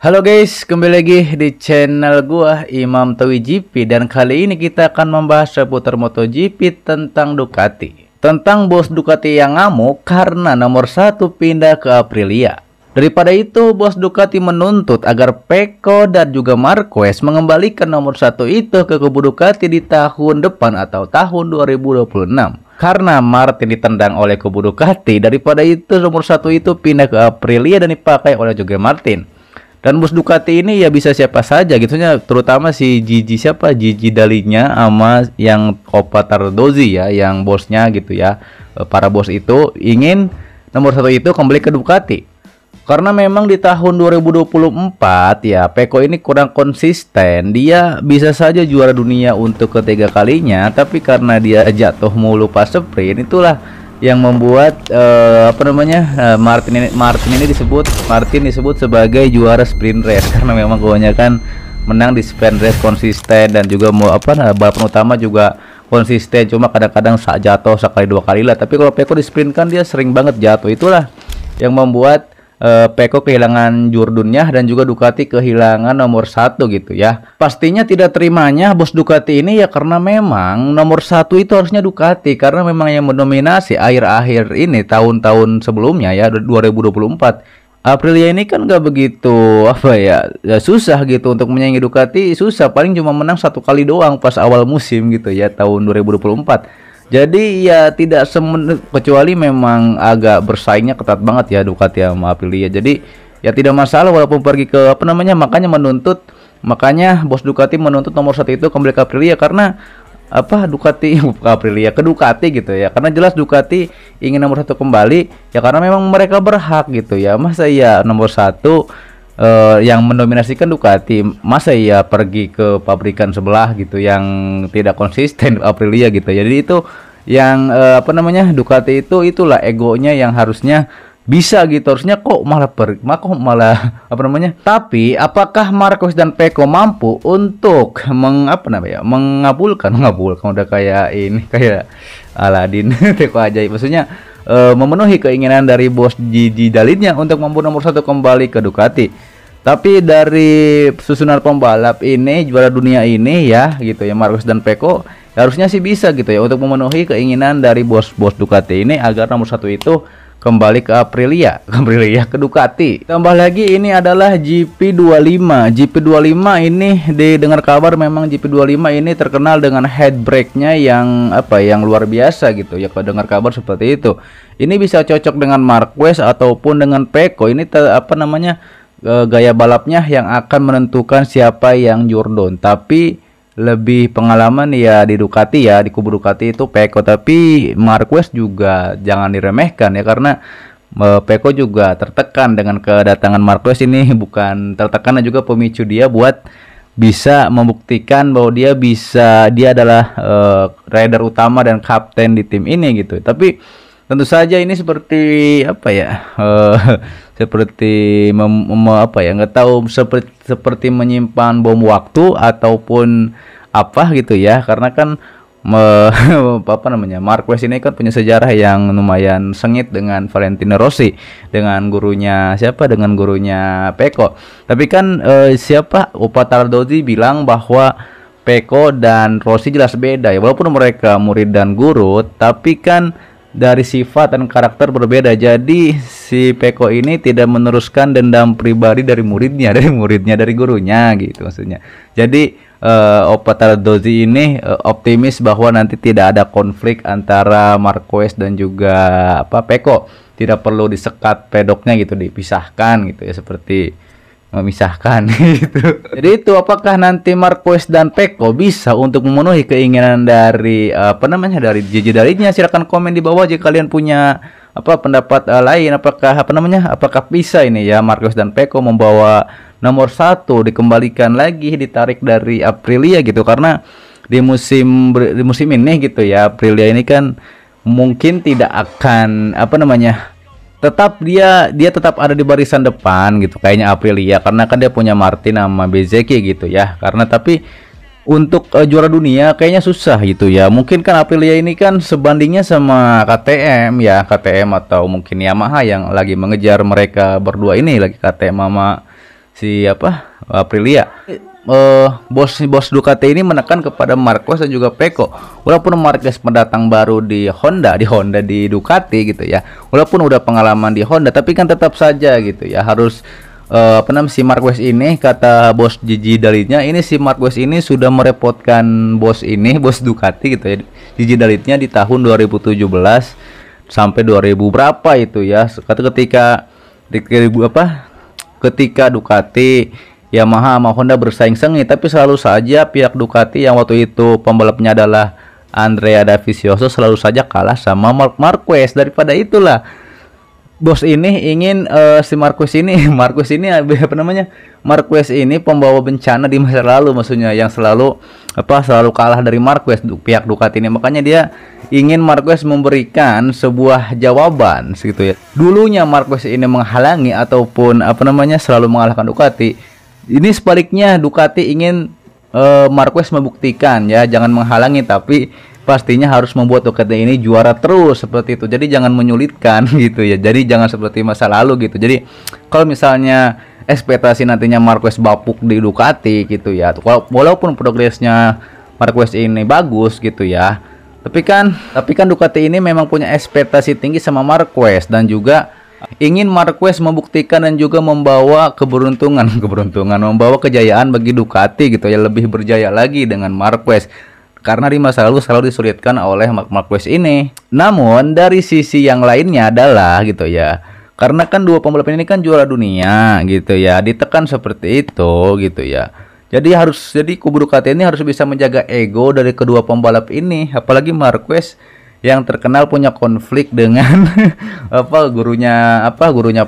Halo guys, kembali lagi di channel gua Imam Towi GP, dan kali ini kita akan membahas seputar MotoGP tentang Ducati. Tentang bos Ducati yang ngamuk karena nomor 1 pindah ke Aprilia. Daripada itu, bos Ducati menuntut agar Pecco dan juga Marquez mengembalikan nomor 1 itu ke kubu Ducati di tahun depan atau tahun 2026. Karena Martin ditendang oleh kubu Ducati, daripada itu nomor 1 itu pindah ke Aprilia dan dipakai oleh juga Martin. Dan bos Ducati ini ya bisa siapa saja gitunya, terutama si Gigi Dalinya sama yang Coppa Tardozzi ya, yang bosnya gitu ya. Para bos itu ingin nomor 1 itu kembali ke Ducati. Karena memang di tahun 2024 ya, Pecco ini kurang konsisten. Dia bisa saja juara dunia untuk ketiga kalinya, tapi karena dia jatuh mulu pas sprint, itulah yang membuat Martin disebut sebagai juara sprint race, karena memang kebanyakan menang di sprint race konsisten, dan juga balapan utama juga konsisten, cuma kadang-kadang jatuh sekali dua kali lah. Tapi kalau Pecco di sprint kan dia sering banget jatuh, itulah yang membuat Pecco kehilangan jurdunnya dan juga Ducati kehilangan nomor 1 gitu ya. Pastinya tidak terimanya bos Ducati ini ya, karena memang nomor 1 itu harusnya Ducati, karena memang yang mendominasi akhir-akhir ini tahun-tahun sebelumnya ya 2024. Aprilia ini kan gak begitu susah gitu untuk menyaingi Ducati, susah, paling cuma menang 1 kali doang pas awal musim gitu ya tahun 2024. Jadi ya tidak kecuali memang agak bersaingnya ketat banget ya Ducati sama Aprilia. Jadi ya tidak masalah walaupun pergi ke makanya bos Ducati menuntut nomor 1 itu kembali ke Aprilia, karena Ducati ke Aprilia, ke Ducati gitu ya. Karena jelas Ducati ingin nomor 1 kembali ya, karena memang mereka berhak gitu ya. Masa ya nomor 1 yang mendominasikan Ducati, masa ya pergi ke pabrikan sebelah gitu yang tidak konsisten Aprilia gitu. Jadi itu yang Ducati itulah egonya yang harusnya bisa gitu, harusnya kok malah tapi apakah Marquez dan Pecco mampu untuk mengabulkan udah kayak ini, kayak Aladin teko ajaib, maksudnya memenuhi keinginan dari bos Gigi Dalinya untuk membawa nomor 1 kembali ke Ducati. Tapi dari susunan pembalap ini, juara dunia ini ya gitu ya, Marquez dan Pecco harusnya sih bisa gitu ya untuk memenuhi keinginan dari bos-bos Ducati ini agar nomor 1 itu kembali ke Aprilia, ke Ducati. Tambah lagi ini adalah GP25 ini, didengar kabar memang GP25 ini terkenal dengan head brake-nya yang luar biasa gitu ya, kalau dengar kabar seperti itu. Ini bisa cocok dengan Marquez ataupun dengan Pecco. Ini gaya balapnya yang akan menentukan siapa yang jurdun. Tapi lebih pengalaman ya di Ducati ya, di kubu Ducati itu Pecco. Tapi Marquez juga jangan diremehkan ya, karena Pecco juga tertekan dengan kedatangan Marquez ini. Bukan tertekan, dan juga pemicu dia buat bisa membuktikan bahwa dia adalah rider utama dan kapten di tim ini gitu. Tapi tentu saja ini seperti seperti menyimpan bom waktu ataupun gitu ya, karena kan Marquez ini kan punya sejarah yang lumayan sengit dengan Valentino Rossi, dengan gurunya Pecco. Tapi kan Coppa Tardozzi bilang bahwa Pecco dan Rossi jelas beda ya, walaupun mereka murid dan guru, tapi kan dari sifat dan karakter berbeda. Jadi si Pecco ini tidak meneruskan dendam pribadi dari gurunya gitu maksudnya. Jadi Coppa Tardozzi ini optimis bahwa nanti tidak ada konflik antara Marquez dan juga Pecco. Tidak perlu disekat pedoknya gitu, dipisahkan gitu ya, seperti memisahkan gitu. Jadi itu, apakah nanti Marquez dan Pecco bisa untuk memenuhi keinginan dari dari Gigi Dalinya? Silahkan komen di bawah jika kalian punya pendapat lain. Apakah bisa ini ya Marquez dan Pecco membawa nomor 1 dikembalikan lagi, ditarik dari Aprilia gitu, karena di musim ini gitu ya, Aprilia ini kan mungkin tidak akan dia tetap ada di barisan depan gitu kayaknya Aprilia, karena kan dia punya Martin sama Bezzecchi gitu ya. Tapi untuk juara dunia kayaknya susah gitu ya. Mungkin kan Aprilia ini kan sebandingnya sama KTM atau mungkin Yamaha yang lagi mengejar mereka berdua ini, lagi KTM sama si apa Aprilia. Bos Ducati ini menekan kepada Marquez dan juga Pecco. Walaupun Marquez pendatang baru di Honda di Ducati gitu ya. Walaupun udah pengalaman di Honda, tapi kan tetap saja gitu ya harus apa namanya si Marquez ini, kata bos Gigi Dalitnya, ini si Marquez ini sudah merepotkan bos Ducati gitu ya. Gigi Dalitnya di tahun 2017 sampai 2000 berapa itu ya. Ketika Ducati, Yamaha sama Honda bersaing sengit, tapi selalu saja pihak Ducati yang waktu itu pembalapnya adalah Andrea Dovizioso selalu saja kalah sama Marc Marquez. Daripada itulah bos ini ingin si Marquez ini Marquez ini pembawa bencana di masa lalu, maksudnya yang selalu kalah dari Marquez pihak Ducati ini. Makanya dia ingin Marquez memberikan sebuah jawaban gitu ya. Dulunya Marquez ini menghalangi ataupun selalu mengalahkan Ducati. Ini sebaliknya, Ducati ingin Marquez membuktikan ya, jangan menghalangi, tapi pastinya harus membuat Ducati ini juara terus seperti itu. Jadi jangan menyulitkan gitu ya. Jadi jangan seperti masa lalu gitu. Jadi kalau misalnya ekspektasi nantinya Marquez bapuk di Ducati gitu ya, walaupun progresnya Marquez ini bagus gitu ya, tapi kan Ducati ini memang punya ekspektasi tinggi sama Marquez dan juga ingin Marquez membuktikan dan juga membawa keberuntungan, membawa kejayaan bagi Ducati gitu ya, lebih berjaya lagi dengan Marquez. Karena di masa lalu selalu disulitkan oleh Marquez ini. Namun dari sisi yang lainnya adalah gitu ya, karena kan dua pembalap ini kan juara dunia gitu ya, ditekan seperti itu gitu ya. Jadi kubu Ducati ini harus bisa menjaga ego dari kedua pembalap ini, apalagi Marquez yang terkenal punya konflik dengan gurunya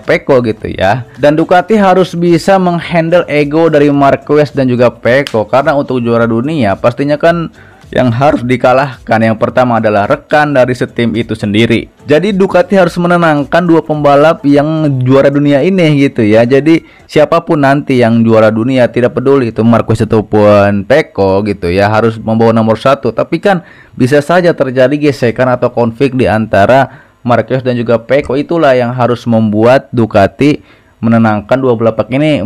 Pecco gitu ya. Dan Ducati harus bisa menghandle ego dari Marquez dan juga Pecco, karena untuk juara dunia pastinya kan yang harus dikalahkan yang pertama adalah rekan dari setim itu sendiri. Jadi Ducati harus menenangkan dua pembalap yang juara dunia ini gitu ya. Jadi siapapun nanti yang juara dunia, tidak peduli itu Marquez ataupun Pecco gitu ya, harus membawa nomor 1. Tapi kan bisa saja terjadi gesekan atau konflik di antara Marquez dan juga Pecco. Itulah yang harus membuat Ducati menenangkan dua belah pihak ini,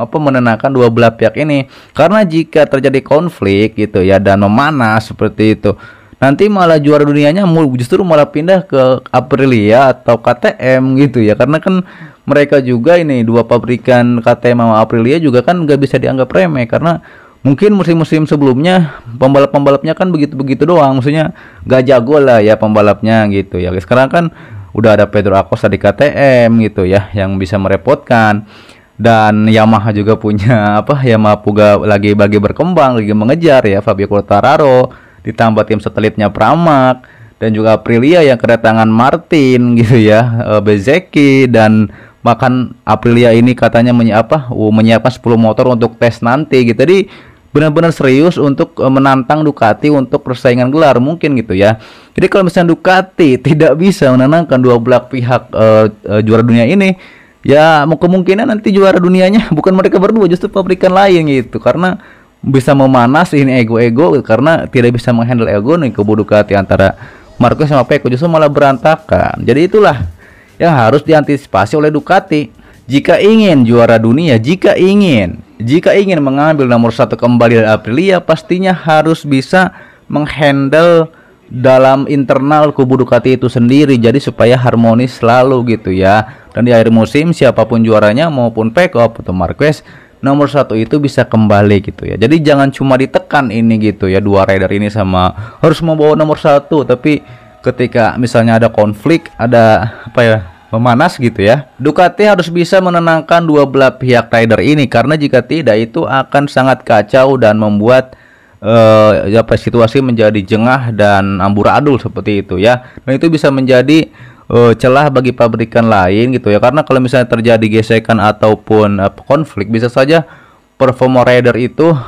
menenangkan dua belah pihak ini. Karena jika terjadi konflik gitu ya dan memanas seperti itu, nanti malah juara dunianya justru malah pindah ke Aprilia atau KTM gitu ya. Karena kan mereka juga ini dua pabrikan KTM sama Aprilia juga kan nggak bisa dianggap remeh, karena mungkin musim-musim sebelumnya pembalap-pembalapnya kan begitu-begitu doang, maksudnya nggak jago lah ya pembalapnya gitu ya. Sekarang kan udah ada Pedro Acosta di KTM gitu ya, yang bisa merepotkan. Dan Yamaha juga punya Yamaha juga lagi berkembang, lagi mengejar ya, Fabio Quartararo, ditambah tim satelitnya Pramac, dan juga Aprilia yang kedatangan Martin gitu ya, Bezzecchi, dan bahkan Aprilia ini katanya menyiapkan 10 motor untuk tes nanti gitu. Jadi benar-benar serius untuk menantang Ducati untuk persaingan gelar mungkin gitu ya. Jadi kalau misalnya Ducati tidak bisa menenangkan dua belah pihak juara dunia ini, ya kemungkinan nanti juara dunianya bukan mereka berdua, justru pabrikan lain gitu, karena bisa memanas ini ego-ego, karena tidak bisa menghandle ego nih kubu Ducati antara Marquez sama Pecco, justru malah berantakan. Jadi itulah yang harus diantisipasi oleh Ducati jika ingin juara dunia, jika ingin mengambil nomor 1 kembali dari Aprilia, pastinya harus bisa menghandle dalam internal kubu Ducati itu sendiri, jadi supaya harmonis selalu gitu ya. Dan di akhir musim siapapun juaranya, maupun Pecco atau Marquez, nomor 1 itu bisa kembali gitu ya. Jadi jangan cuma ditekan ini gitu ya, dua rider ini sama harus membawa nomor 1, tapi ketika misalnya ada konflik, ada memanas gitu ya, Ducati harus bisa menenangkan dua belah pihak rider ini, karena jika tidak itu akan sangat kacau dan membuat situasi menjadi jengah dan amburadul seperti itu ya. Dan itu bisa menjadi celah bagi pabrikan lain gitu ya, karena kalau misalnya terjadi gesekan ataupun konflik, bisa saja performa rider itu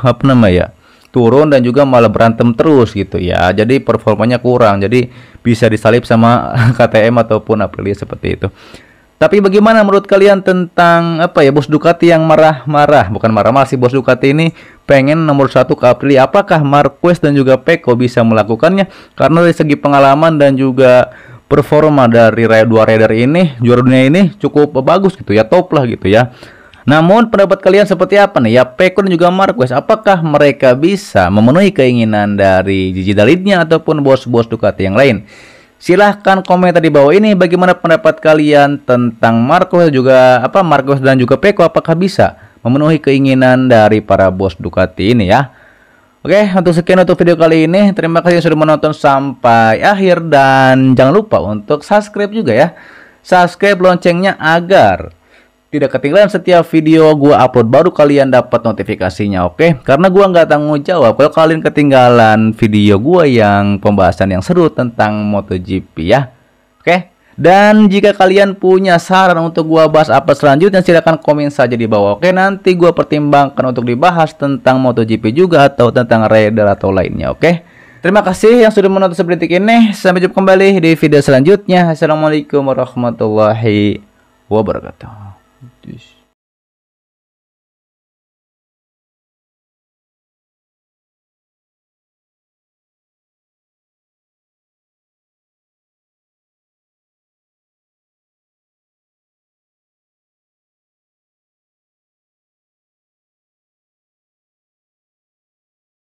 turun dan juga malah berantem terus gitu ya. Jadi performanya kurang, jadi bisa disalip sama KTM ataupun Aprilia seperti itu. Tapi bagaimana menurut kalian tentang bos Ducati yang bukan marah-marah sih, bos Ducati ini pengen nomor 1 ke Aprilia? Apakah Marquez dan juga Pecco bisa melakukannya? Karena dari segi pengalaman dan juga performa dari dua rider ini, juara dunia ini cukup bagus gitu ya, top lah gitu ya. Namun pendapat kalian seperti apa nih? Ya Peko dan juga Marquez, apakah mereka bisa memenuhi keinginan dari Gigi Dalitnya ataupun bos-bos Ducati yang lain? Silahkan komentar di bawah ini bagaimana pendapat kalian tentang Marquez juga Marquez dan juga Peko, apakah bisa memenuhi keinginan dari para bos Ducati ini ya? Oke, untuk sekian untuk video kali ini. Terima kasih sudah menonton sampai akhir dan jangan lupa untuk subscribe juga ya. Subscribe loncengnya agar tidak ketinggalan setiap video gua upload baru, kalian dapat notifikasinya, oke? Karena gua nggak tanggung jawab kalau kalian ketinggalan video gua yang pembahasan yang seru tentang MotoGP ya. Oke? Dan jika kalian punya saran untuk gua bahas apa selanjutnya, silahkan komen saja di bawah. Oke, nanti gua pertimbangkan untuk dibahas tentang MotoGP juga atau tentang rider atau lainnya, oke? Terima kasih yang sudah menonton sampai detik ini. Sampai jumpa kembali di video selanjutnya. Assalamualaikum warahmatullahi wabarakatuh. Tschüss.